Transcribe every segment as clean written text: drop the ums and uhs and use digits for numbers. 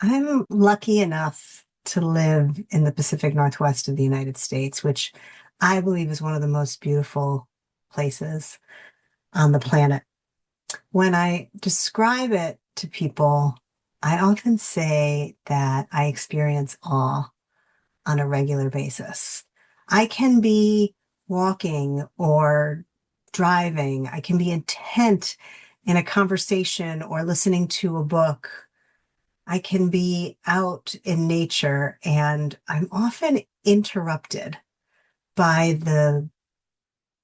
I'm lucky enough to live in the Pacific Northwest of the United States, which I believe is one of the most beautiful places on the planet. When I describe it to people, I often say that I experience awe on a regular basis. I can be walking or driving, I can be intent in a conversation or listening to a book. I can be out in nature and I'm often interrupted by the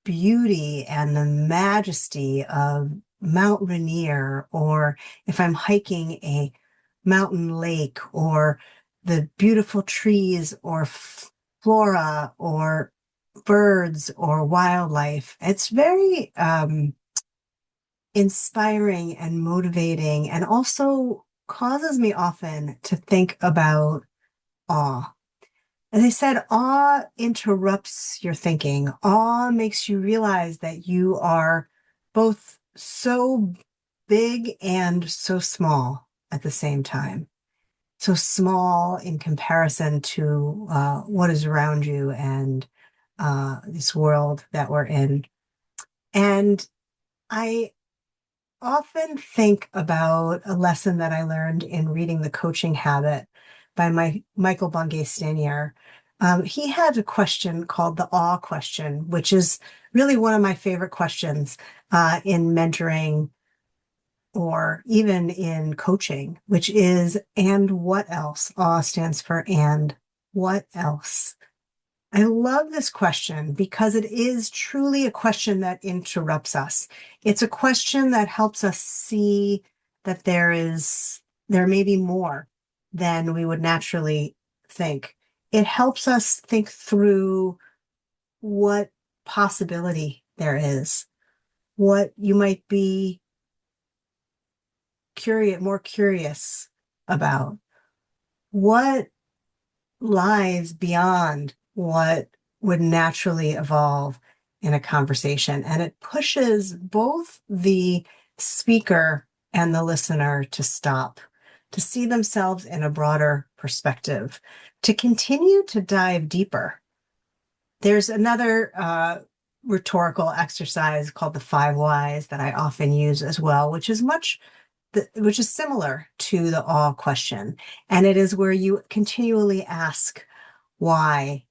beauty and the majesty of Mount Rainier, or if I'm hiking a mountain lake, or the beautiful trees, or flora, or birds, or wildlife. It's very inspiring and motivating, and also causes me often to think about awe. As I said, awe interrupts your thinking. Awe makes you realize that you are both so big and so small at the same time. So small in comparison to what is around you and this world that we're in. And I often think about a lesson that I learned in reading The Coaching Habit by Michael Bungay Stanier. He had a question called the awe question, which is really one of my favorite questions in mentoring or even in coaching, which is, and what else? Awe stands for and what else? I love this question because it is truly a question that interrupts us. It's a question that helps us see that there may be more than we would naturally think. It helps us think through what possibility there is, what you might be more curious about, what lies beyond what would naturally evolve in a conversation. And it pushes both the speaker and the listener to stop, to see themselves in a broader perspective, to continue to dive deeper. There's another rhetorical exercise called the five whys that I often use as well, which is similar to the awe question. And it is where you continually ask why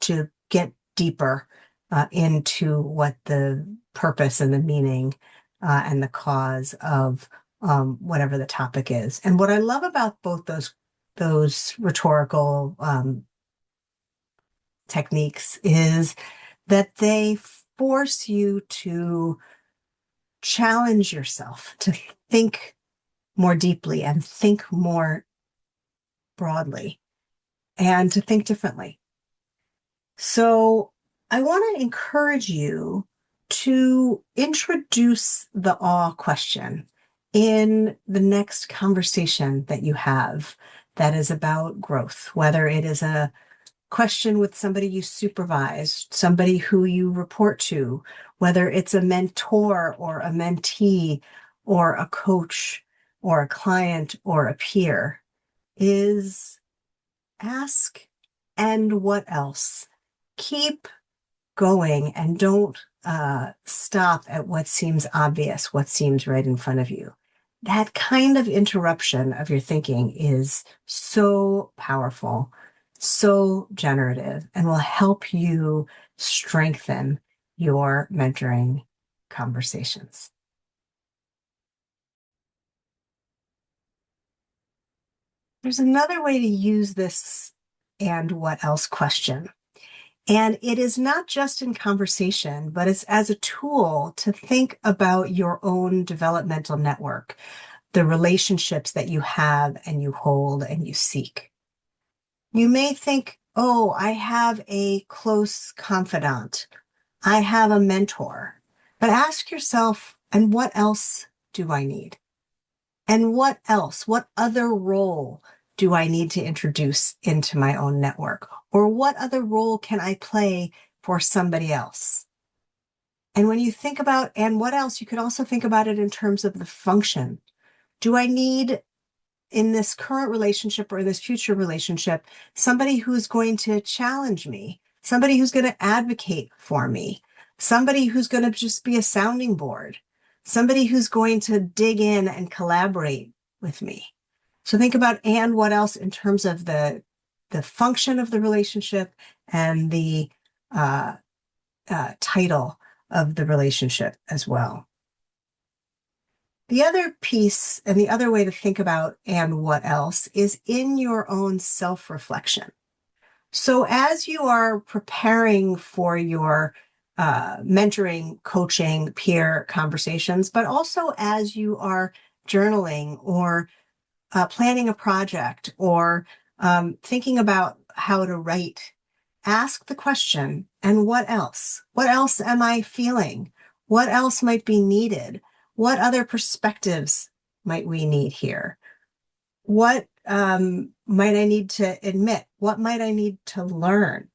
to get deeper into what the purpose and the meaning and the cause of whatever the topic is. And what I love about both those rhetorical techniques is that they force you to challenge yourself to think more deeply and think more broadly and to think differently. So I want to encourage you to introduce the awe question in the next conversation that you have that is about growth, whether it is a question with somebody you supervise, somebody who you report to, whether it's a mentor or a mentee or a coach or a client or a peer, is ask, and what else? Keep going and don't stop at what seems obvious, what seems right in front of you. That kind of interruption of your thinking is so powerful, so generative, and will help you strengthen your mentoring conversations. There's another way to use this and what else question. And it is not just in conversation, but it's as a tool to think about your own developmental network, the relationships that you have and you hold and you seek. You may think, oh, I have a close confidant. I have a mentor. But ask yourself, and what else do I need? And what else? What other role do I need to introduce into my own network? Or what other role can I play for somebody else? And when you think about, and what else, you can also think about it in terms of the function. Do I need in this current relationship or this future relationship, somebody who's going to challenge me, somebody who's going to advocate for me, somebody who's going to just be a sounding board, somebody who's going to dig in and collaborate with me. So think about and what else in terms of the function of the relationship and the title of the relationship as well. The other piece and the other way to think about and what else is in your own self-reflection. So as you are preparing for your mentoring, coaching, peer conversations, but also as you are journaling or planning a project or thinking about how to write, ask the question, and what else? What else am I feeling? What else might be needed? What other perspectives might we need here? What might I need to admit? What might I need to learn?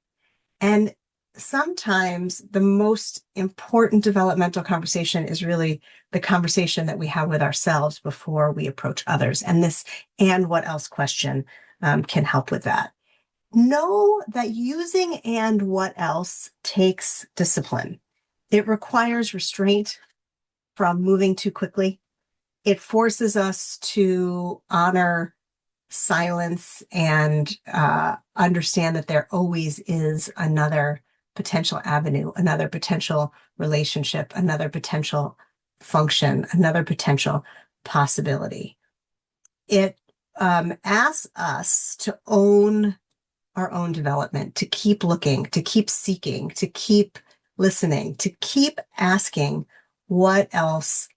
And sometimes the most important developmental conversation is really the conversation that we have with ourselves before we approach others. And this and what else question can help with that. Know that using and what else takes discipline. It requires restraint from moving too quickly. It forces us to honor silence and understand that there always is another potential avenue, another potential relationship, another potential function, another potential possibility. It asks us to own our own development, to keep looking, to keep seeking, to keep listening, to keep asking what else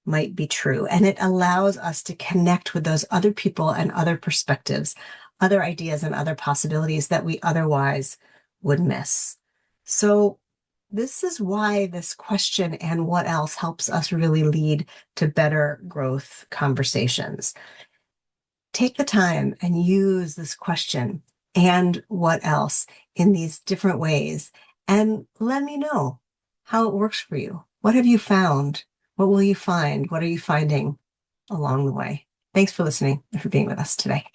might be true. And it allows us to connect with those other people and other perspectives, other ideas and other possibilities that we otherwise would miss. So this is why this question and what else helps us really lead to better growth conversations. Take the time and use this question and what else in these different ways, and let me know how it works for you. What have you found? What will you find? What are you finding along the way? Thanks for listening and for being with us today.